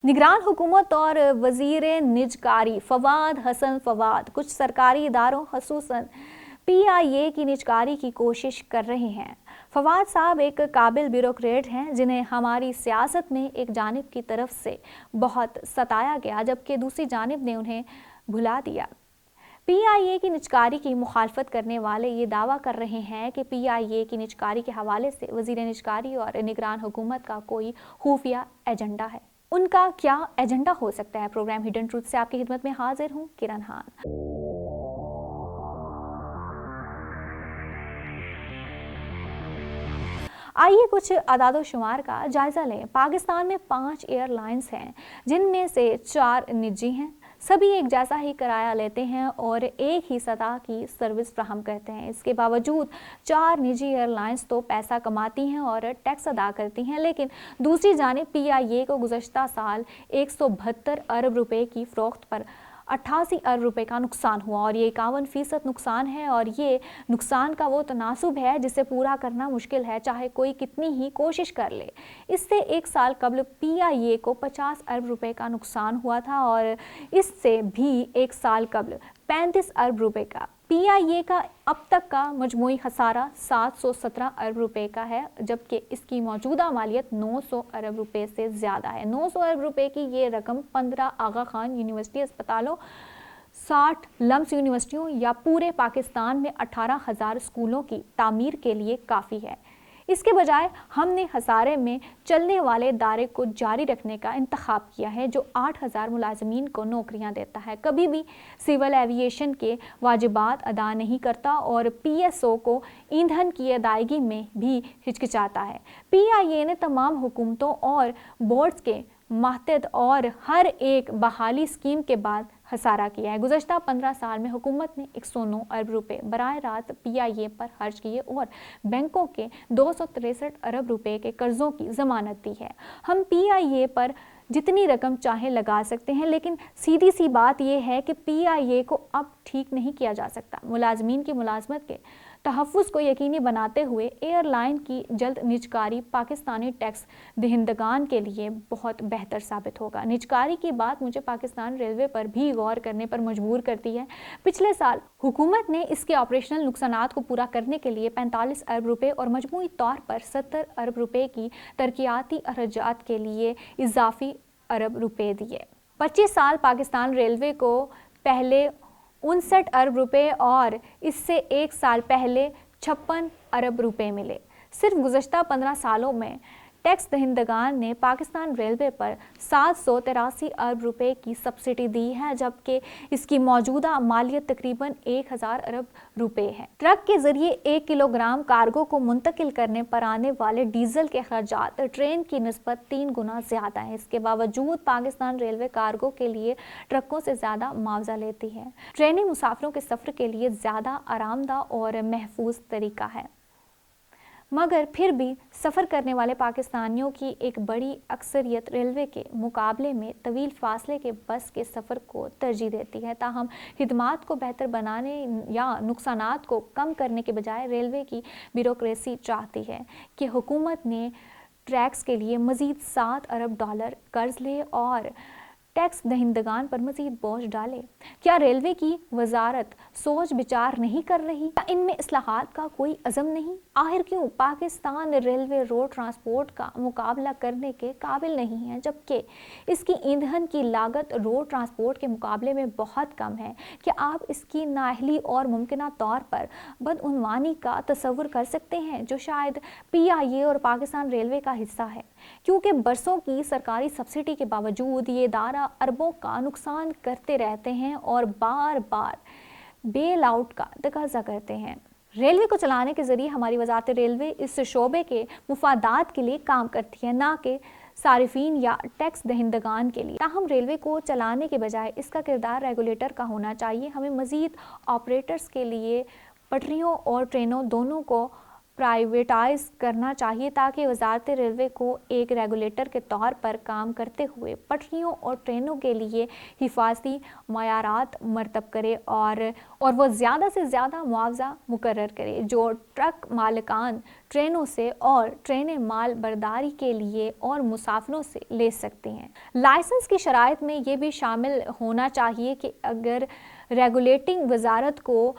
निगरान हुकूमत और वजीर निजकारी फवाद हसन फवाद कुछ सरकारी इदारों खसूसन PIA की निजकारी की कोशिश कर रहे हैं। फवाद साहब एक काबिल ब्यूरोक्रेट हैं जिन्हें हमारी सियासत में एक जानिब की तरफ से बहुत सताया गया जबकि दूसरी जानिब ने उन्हें भुला दिया। PIA की निजकारी की मुखालफत करने वाले ये दावा कर रहे हैं कि PIA की निजकारी के हवाले से वजीर निजकारी और निगरान हुकूमत का कोई खुफिया एजेंडा है। उनका क्या एजेंडा हो सकता है? प्रोग्राम हिडन ट्रूथ से आपकी खिदमत में हाजिर हूँ किरण हान। आइए कुछ आदादो शुमार का जायजा लें। पाकिस्तान में 5 एयरलाइंस हैं जिनमें से 4 निजी हैं। सभी एक जैसा ही किराया लेते हैं और एक ही सतह की सर्विस फ्राहम करते हैं। इसके बावजूद 4 निजी एयरलाइंस तो पैसा कमाती हैं और टैक्स अदा करती हैं, लेकिन दूसरी जानिब PIA को गुज़श्ता साल 172 अरब रुपए की फ़रोख्त पर 88 अरब रुपए का नुकसान हुआ और ये 51% नुकसान है और ये नुकसान का वो तनासुब है जिसे पूरा करना मुश्किल है चाहे कोई कितनी ही कोशिश कर ले। इससे एक साल कबल PIA को 50 अरब रुपए का नुकसान हुआ था और इससे भी एक साल कबल 35 अरब रुपए का। PIA का अब तक का मजमूई खसारा 717 अरब रुपए का है जबकि इसकी मौजूदा मालियत 900 अरब रुपए से ज़्यादा है। 900 अरब रुपए की ये रकम 15 आगा खान यूनिवर्सिटी अस्पतालों, 60 लम्स यूनिवर्सिटियों या पूरे पाकिस्तान में 18,000 स्कूलों की तामीर के लिए काफ़ी है। इसके बजाय हमने खसारे में चलने वाले दायरे को जारी रखने का इंतखाब किया है जो 8,000 मुलाजमीन को नौकरियां देता है, कभी भी सिविल एविएशन के वाजिबात अदा नहीं करता और PSO को ईंधन की अदायगी में भी हिचकिचाता है। PIA ने तमाम हुकूमतों और बोर्ड्स के मातहत और हर एक बहाली स्कीम के बाद खसारा किया है। गुज़श्ता 15 साल में हुकूमत ने 109 अरब रुपए बराह रास्त PIA पर खर्च किए और बैंकों के 263 अरब रुपए के कर्ज़ों की ज़मानत दी है। हम PIA पर जितनी रकम चाहे लगा सकते हैं, लेकिन सीधी सी बात यह है कि PIA को अब ठीक नहीं किया जा सकता। मुलाजमीन की मुलाजमत के तहफ़्फ़ुज़ को यकीनी बनाते हुए एयरलाइन की जल्द निजकारी पाकिस्तानी टैक्स दहिंदगान के लिए बहुत बेहतर साबित होगा। निजकारी की बात मुझे पाकिस्तान रेलवे पर भी गौर करने पर मजबूर करती है। पिछले साल हुकूमत ने इसके ऑपरेशनल नुकसानात को पूरा करने के लिए 45 अरब रुपए और मजमूई तौर पर 70 अरब रुपए की तरक्याती अखराजात के लिए इजाफी अरब रुपए दिए। 25 साल पाकिस्तान रेलवे को पहले 59 अरब रुपए और इससे एक साल पहले 56 अरब रुपए मिले। सिर्फ गुज़श्ता 15 सालों में टैक्स दहिंदगान ने पाकिस्तान रेलवे पर 783 अरब रुपए की सब्सिडी दी है जबकि इसकी मौजूदा मालियत तकरीबन 1000 अरब रुपए है। ट्रक के जरिए 1 किलोग्राम कार्गो को मुंतकिल करने पर आने वाले डीजल के अखराजात ट्रेन की निस्बत 3 गुना ज़्यादा है। इसके बावजूद पाकिस्तान रेलवे कार्गो के लिए ट्रकों से ज़्यादा मुआवजा लेती है। ट्रेनें मुसाफिरों के सफ़र के लिए ज़्यादा आरामदा और महफूज तरीका है, मगर फिर भी सफ़र करने वाले पाकिस्तानियों की एक बड़ी अक्सरियत रेलवे के मुकाबले में तवील फासले के बस के सफ़र को तरजीह देती है। ताहम खिदमात को बेहतर बनाने या नुकसानात को कम करने के बजाय रेलवे की ब्यूरोक्रेसी चाहती है कि हुकूमत ने ट्रैक्स के लिए मज़ीद 7 अरब डॉलर कर्ज ले और टैक्स दहिंदगान पर मज़ीद बोझ डाले। क्या रेलवे की वजारत सोच विचार नहीं कर रही? क्या इनमें इस्लाहात का कोई अज़म नहीं? आखिर क्यों पाकिस्तान रेलवे रोड ट्रांसपोर्ट का मुकाबला करने के काबिल नहीं है जबकि इसकी ईंधन की लागत रोड ट्रांसपोर्ट के मुकाबले में बहुत कम है? क्या आप इसकी नाअहली और मुमकिना तौर पर बदउनवानी का तसव्वुर कर सकते हैं जो शायद PIA और पाकिस्तान रेलवे का हिस्सा है? क्योंकि बरसों की सरकारी सब्सिडी के बावजूद ये इदारा अरबों का नुकसान करते रहते हैं और बार बार बेल आउट का तकाजा करते हैं। रेलवे को चलाने के जरिए हमारी वजारत रेलवे इस शोबे के मुफादात के लिए काम करती है, ना कि सारिफीन या टैक्स दहिंदगान के लिए। ताहम रेलवे को चलाने के बजाय इसका किरदार रेगुलेटर का होना चाहिए। हमें मज़ीद ऑपरेटर्स के लिए पटरियों और ट्रेनों दोनों को प्राइवेटाइज करना चाहिए ताकि वजारत रेलवे को एक रेगुलेटर के तौर पर काम करते हुए पटरियों और ट्रेनों के लिए हिफाजती मयारात मरतब करे और वो ज़्यादा से ज़्यादा मुआवजा मुकर्रर करे जो ट्रक मालिकान ट्रेनों से और ट्रेनें माल बर्दारी के लिए और मुसाफिरों से ले सकती हैं। लाइसेंस की शराइत में ये भी शामिल होना चाहिए कि अगर रेगुलेटिंग वजारत को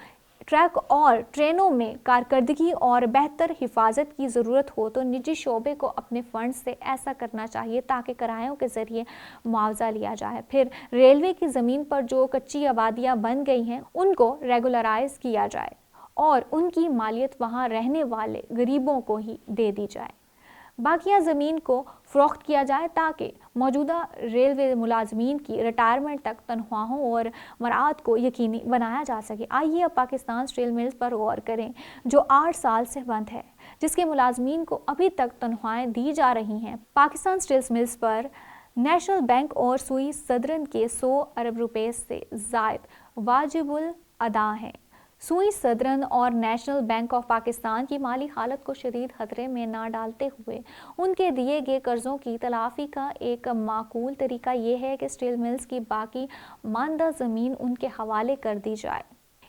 ट्रक और ट्रेनों में कारकर्दगी और बेहतर हिफाजत की ज़रूरत हो तो निजी शोबे को अपने फंड से ऐसा करना चाहिए ताकि किरायों के ज़रिए मुआवजा लिया जाए। फिर रेलवे की ज़मीन पर जो कच्ची आबादियाँ बन गई हैं उनको रेगुलराइज किया जाए और उनकी मालियत वहाँ रहने वाले गरीबों को ही दे दी जाए। बाकिया ज़मीन को फ़रोख्त किया जाए ताकि मौजूदा रेलवे मुलाजमीन की रिटायरमेंट तक तनख्वाहों और मराद को यकीनी बनाया जा सके। आइए अब पाकिस्तान स्टील मिल्स पर गौर करें जो 8 साल से बंद है, जिसके मुलाजमीन को अभी तक तनख्वाहें दी जा रही हैं। पाकिस्तान स्टील मिल्स पर नेशनल बैंक और सुई सदरन के 100 अरब रुपए से ज़ायद वाजिबुल अदा हैं। सुई सदरन और नेशनल बैंक ऑफ पाकिस्तान की माली हालत को शदीद खतरे में ना डालते हुए उनके दिए गए कर्ज़ों की तलाफ़ी का एक माकूल तरीका ये है कि स्टील मिल्स की बाकी मानदा ज़मीन उनके हवाले कर दी जाए।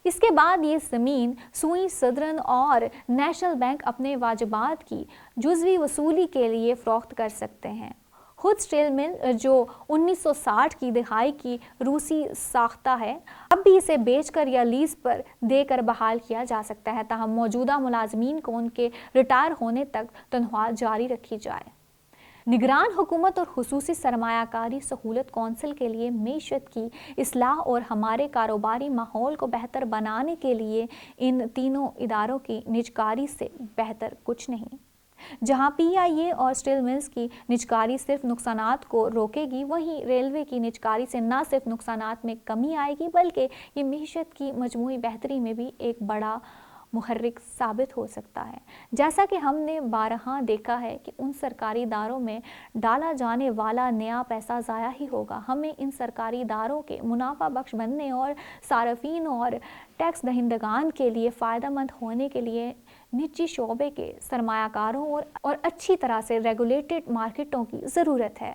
इसके बाद ये ज़मीन सुई सदरन और नेशनल बैंक अपने वाजिबात की जुज़वी वसूली के लिए फ़रोख्त कर सकते हैं। खुद स्टील मिल जो 1960 की दहाई की रूसी साख्ता है, अब भी इसे बेचकर या लीज पर देकर बहाल किया जा सकता है ताहम मौजूदा मुलाजमीन को उनके रिटायर होने तक तनख्वाह जारी रखी जाए। निगरान हुकूमत और खुसूसी सरमायाकारी सहूलत कौंसिल के लिए मईशत की इस्लाह और हमारे कारोबारी माहौल को बेहतर बनाने के लिए इन तीनों इदारों की निजकारी से बेहतर कुछ नहीं। जहां पीआईए और स्टील मिल्स की निजकारी सिर्फ नुकसानात को रोकेगी, वहीं रेलवे की निजकारी से न सिर्फ नुकसानात में कमी आएगी बल्कि ये मईशत की मजमूई बेहतरी में भी एक बड़ा मुहर्रिक साबित हो सकता है। जैसा कि हमने बारहा देखा है कि उन सरकारी इदारों में डाला जाने वाला नया पैसा ज़ाया ही होगा। हमें इन सरकारी इदारों के मुनाफा बख्श बनने और सार्फिन और टैक्स दहिंदगान के लिए फ़ायदेमंद होने के लिए निजी शोबे के सरमायाकारों और अच्छी तरह से रेगुलेटेड मार्केटों की ज़रूरत है।